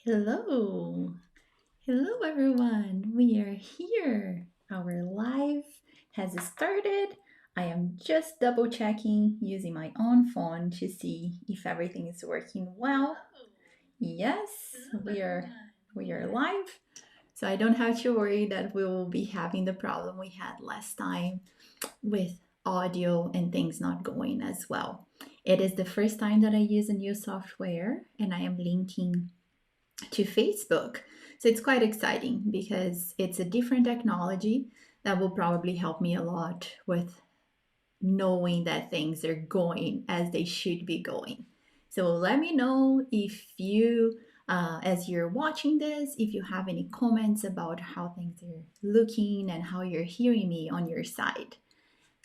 Hello. Hello, everyone. We are here. Our live has started. I am just double checking using my own phone to see if everything is working well. Yes, we are live. So I don't have to worry that we will be having the problem we had last time with audio and things not going as well. It is the first time that I use a new software and I am linking to Facebook. So it's quite exciting because it's a different technology that will probably help me a lot with knowing that things are going as they should be going. So let me know if you, as you're watching this, if you have any comments about how things are looking and how you're hearing me on your side.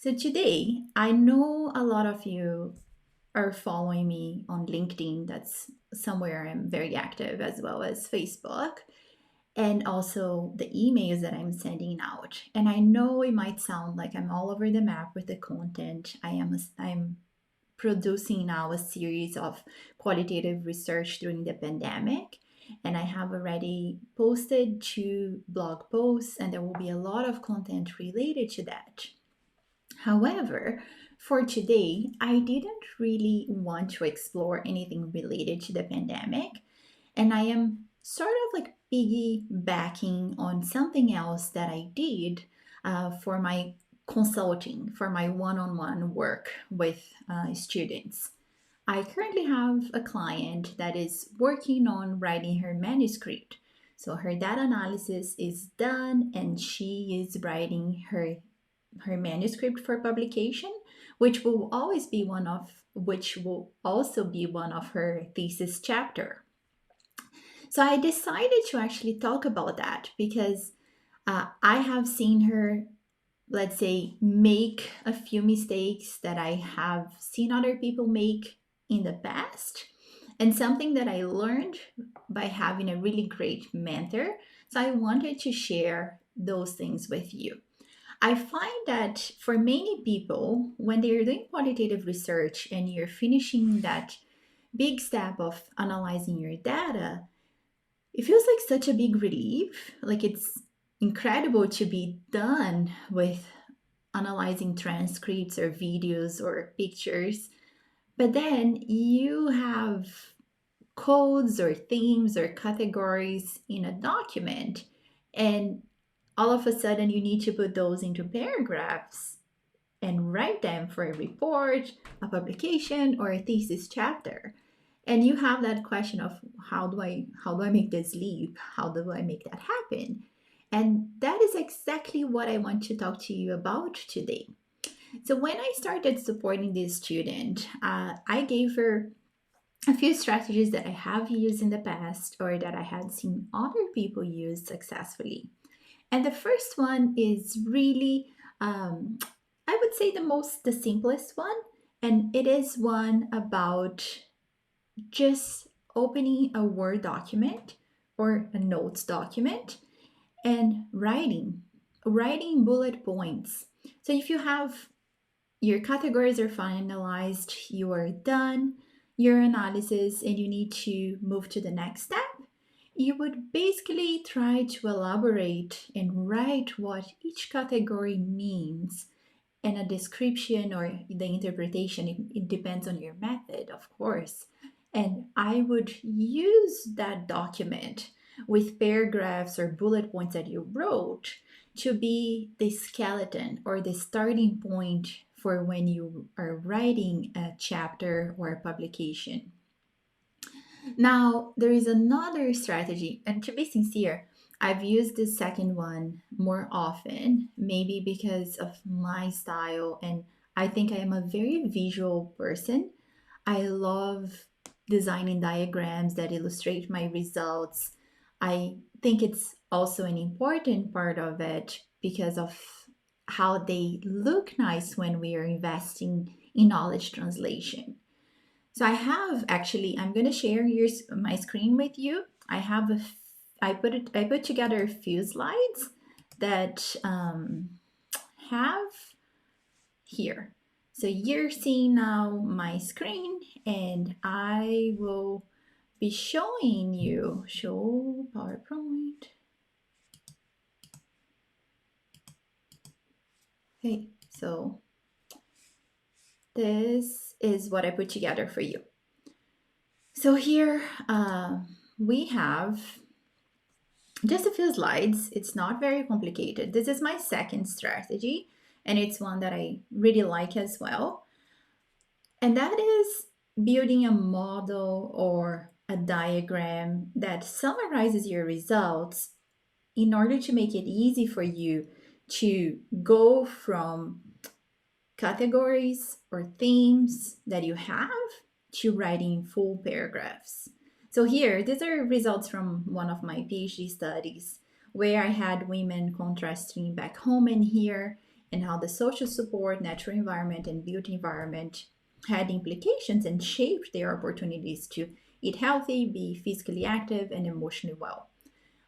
So today, I know a lot of you are following me on LinkedIn. That's somewhere I'm very active, as well as Facebook, and also the emails that I'm sending out. And I know it might sound like I'm all over the map with the content. I'm producing now a series of qualitative research during the pandemic. And I have already posted 2 blog posts, and there will be a lot of content related to that. However, for today, I didn't really want to explore anything related to the pandemic, and I am sort of like piggybacking on something else that I did for my consulting, for my one on one work with students. I currently have a client that is working on writing her manuscript. So her data analysis is done and she is writing her manuscript for publication, which will also be one of her thesis chapter. So I decided to actually talk about that because I have seen her, let's say, make a few mistakes that I have seen other people make in the past, and something that I learned by having a really great mentor. So I wanted to share those things with you. I find that for many people, when they're doing qualitative research and you're finishing that big step of analyzing your data, it feels like such a big relief. Like it's incredible to be done with analyzing transcripts or videos or pictures. But then you have codes or themes or categories in a document, and all of a sudden you need to put those into paragraphs and write them for a report, a publication, or a thesis chapter. And you have that question of how do I make this leap? How do I make that happen? And that is exactly what I want to talk to you about today. So when I started supporting this student, I gave her a few strategies that I have used in the past or that I had seen other people use successfully. And the first one is really, I would say, the simplest one, and it is one about just opening a Word document or a notes document and writing bullet points. So if you have your categories are finalized, you are done your analysis, and you need to move to the next step, you would basically try to elaborate and write what each category means and a description or the interpretation. It depends on your method, of course. And I would use that document with paragraphs or bullet points that you wrote to be the skeleton or the starting point for when you are writing a chapter or a publication. Now, there is another strategy, and to be sincere, I've used the second one more often, maybe because of my style, and I think I am a very visual person. I love designing diagrams that illustrate my results. I think it's also an important part of it because of how they look nice when we are investing in knowledge translation. So I have actually, I'm going to share my screen with you. I put together a few slides that have here. So you're seeing now my screen, and I will be showing you, show PowerPoint. Okay, so this is what I put together for you. So here we have just a few slides. It's not very complicated. This is my second strategy, and it's one that I really like as well. And that is building a model or a diagram that summarizes your results in order to make it easy for you to go from categories or themes that you have to writing full paragraphs. So here, these are results from one of my PhD studies where I had women contrasting back home and here, and how the social support, natural environment, and built environment had implications and shaped their opportunities to eat healthy, be physically active, and emotionally well.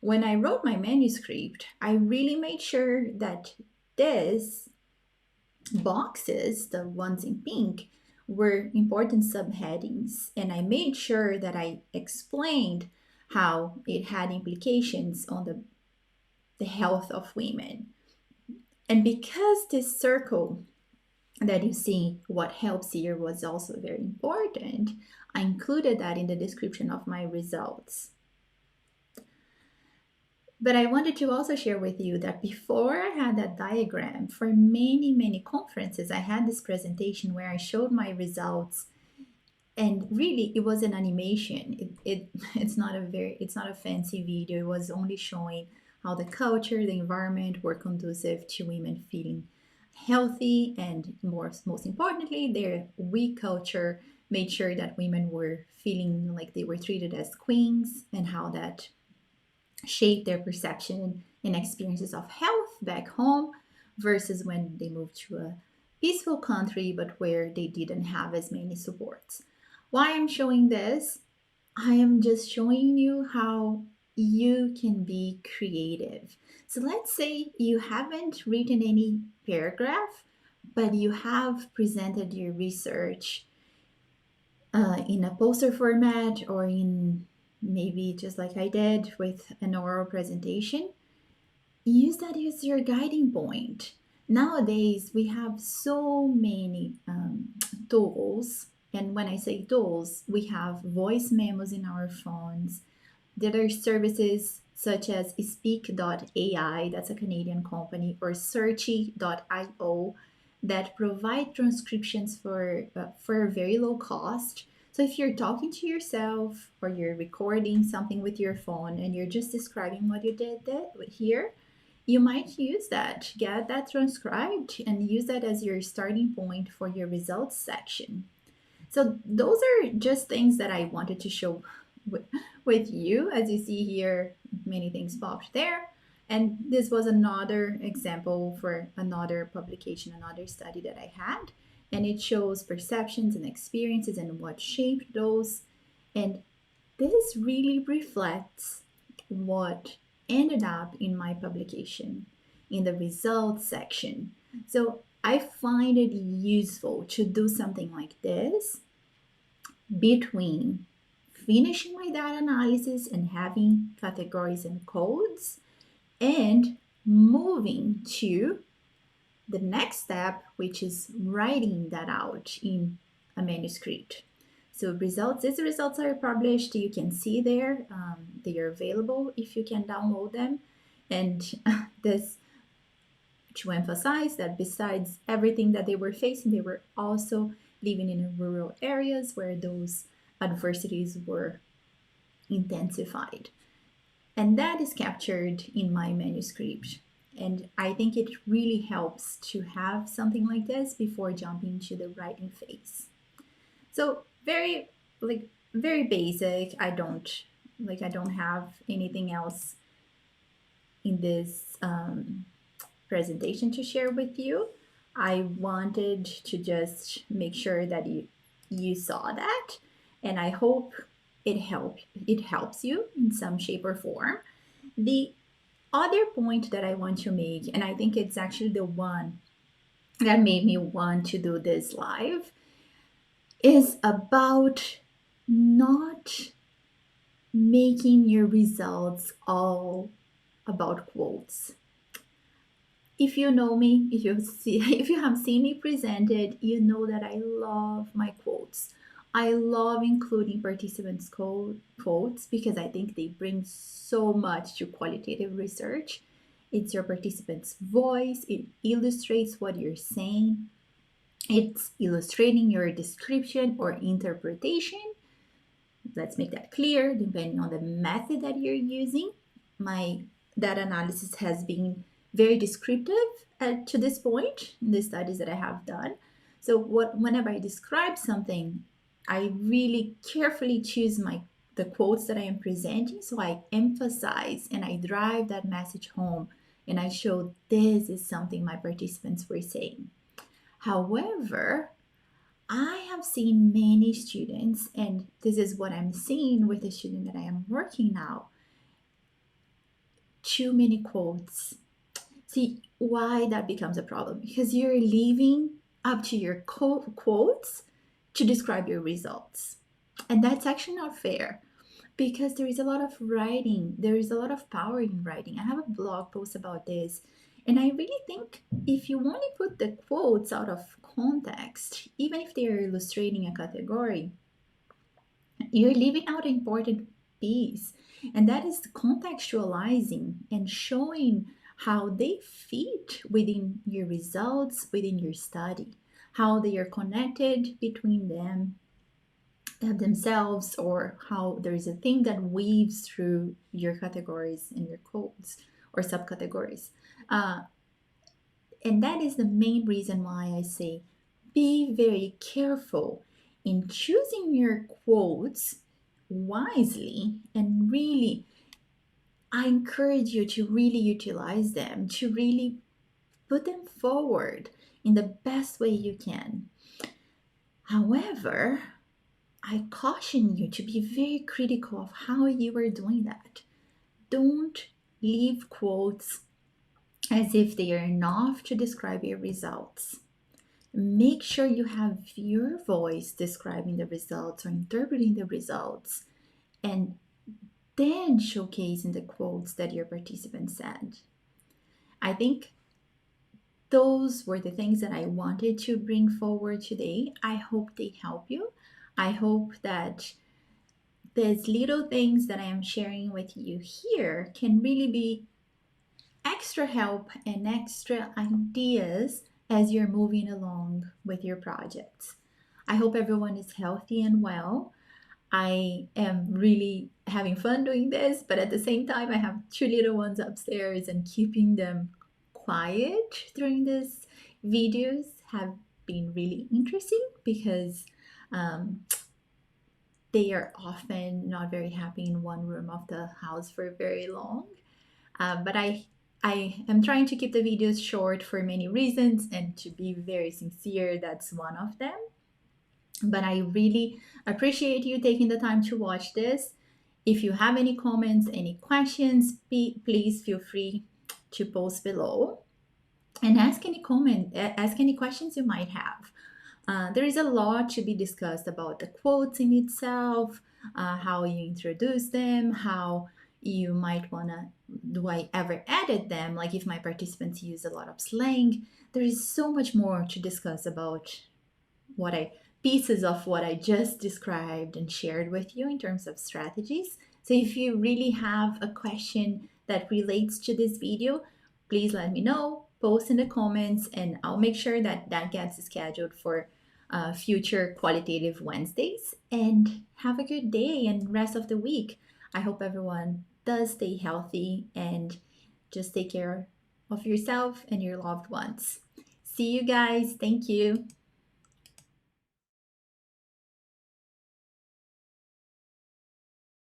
When I wrote my manuscript, I really made sure that this boxes, the ones in pink, were important subheadings, and I made sure that I explained how it had implications on the health of women. And because this circle that you see, what helps here, was also very important, I included that in the description of my results. But I wanted to also share with you that before I had that diagram, for many, many conferences, I had this presentation where I showed my results, and really it was an animation. It's not a fancy video. It was only showing how the culture, the environment were conducive to women feeling healthy, and most importantly, their we culture made sure that women were feeling like they were treated as queens, and how that shape their perception and experiences of health back home versus when they moved to a peaceful country but where they didn't have as many supports. Why I'm showing this? I am just showing you how you can be creative. So let's say you haven't written any paragraph, but you have presented your research in a poster format, or in maybe just like I did with an oral presentation. Use that as your guiding point. Nowadays, we have so many tools. And when I say tools, we have voice memos in our phones. There are services such as speak.ai, that's a Canadian company, or searchy.io that provide transcriptions for a very low cost. So if you're talking to yourself or you're recording something with your phone and you're just describing what you did here, you might use that, get that transcribed, and use that as your starting point for your results section. So those are just things that I wanted to show with, with you. As you see here, many things popped there. And this was another example for another publication, another study that I had. And it shows perceptions and experiences and what shaped those. And this really reflects what ended up in my publication in the results section. So I find it useful to do something like this between finishing my data analysis and having categories and codes, and moving to the next step, which is writing that out in a manuscript. So these results are published. You can see there, they are available if you can download them. And this to emphasize that besides everything that they were facing, they were also living in rural areas where those adversities were intensified. And that is captured in my manuscript. And I think it really helps to have something like this before jumping to the writing phase. So very basic. I don't have anything else in this presentation to share with you. I wanted to just make sure that you saw that, and I hope it helps you in some shape or form. The other point that I want to make, and I think it's actually the one that made me want to do this live, is about not making your results all about quotes. If you know me, if you see, if you have seen me presented, you know that I love my quotes. I love including participants' quotes because I think they bring so much to qualitative research. It's your participant's voice, it illustrates what you're saying, it's illustrating your description or interpretation. Let's make that clear depending on the method that you're using. My data analysis has been very descriptive to this point in the studies that I have done. So whenever I describe something, I really carefully choose the quotes that I am presenting, so I emphasize and I drive that message home and I show this is something my participants were saying. However, I have seen many students, and this is what I'm seeing with the student that I am working now, too many quotes. See why that becomes a problem? Because you're leaving up to your quotes to describe your results. And that's actually not fair because there is a lot of writing, there is a lot of power in writing. I have a blog post about this. And I really think if you only put the quotes out of context, even if they are illustrating a category, you're leaving out an important piece, and that is contextualizing and showing how they fit within your results, within your study, how they are connected between them themselves, or how there is a thing that weaves through your categories and your codes or subcategories. Uh, and that is the main reason why I say be very careful in choosing your quotes wisely, and really, I encourage you to really utilize them, to really put them forward in the best way you can. However, I caution you to be very critical of how you are doing that. Don't leave quotes as if they are enough to describe your results. Make sure you have your voice describing the results or interpreting the results, and then showcasing the quotes that your participants said. I think those were the things that I wanted to bring forward today. I hope they help you. I hope that these little things that I am sharing with you here can really be extra help and extra ideas as you're moving along with your projects. I hope everyone is healthy and well. I am really having fun doing this, but at the same time, I have two little ones upstairs, and keeping them quiet during these videos have been really interesting because um, they are often not very happy in one room of the house for very long. But I am trying to keep the videos short for many reasons, and to be very sincere, that's one of them. But I really appreciate you taking the time to watch this. If you have any comments, any questions, please feel free to post below and ask any questions you might have. There is a lot to be discussed about the quotes in itself, how you introduce them, how you might want to, do I ever edit them? Like if my participants use a lot of slang, there is so much more to discuss about what I pieces of what I just described and shared with you in terms of strategies. So if you really have a question that relates to this video, please let me know, post in the comments, and I'll make sure that that gets scheduled for future Qualitative Wednesdays. And have a good day and rest of the week. I hope everyone does stay healthy and just take care of yourself and your loved ones. See you guys. Thank you.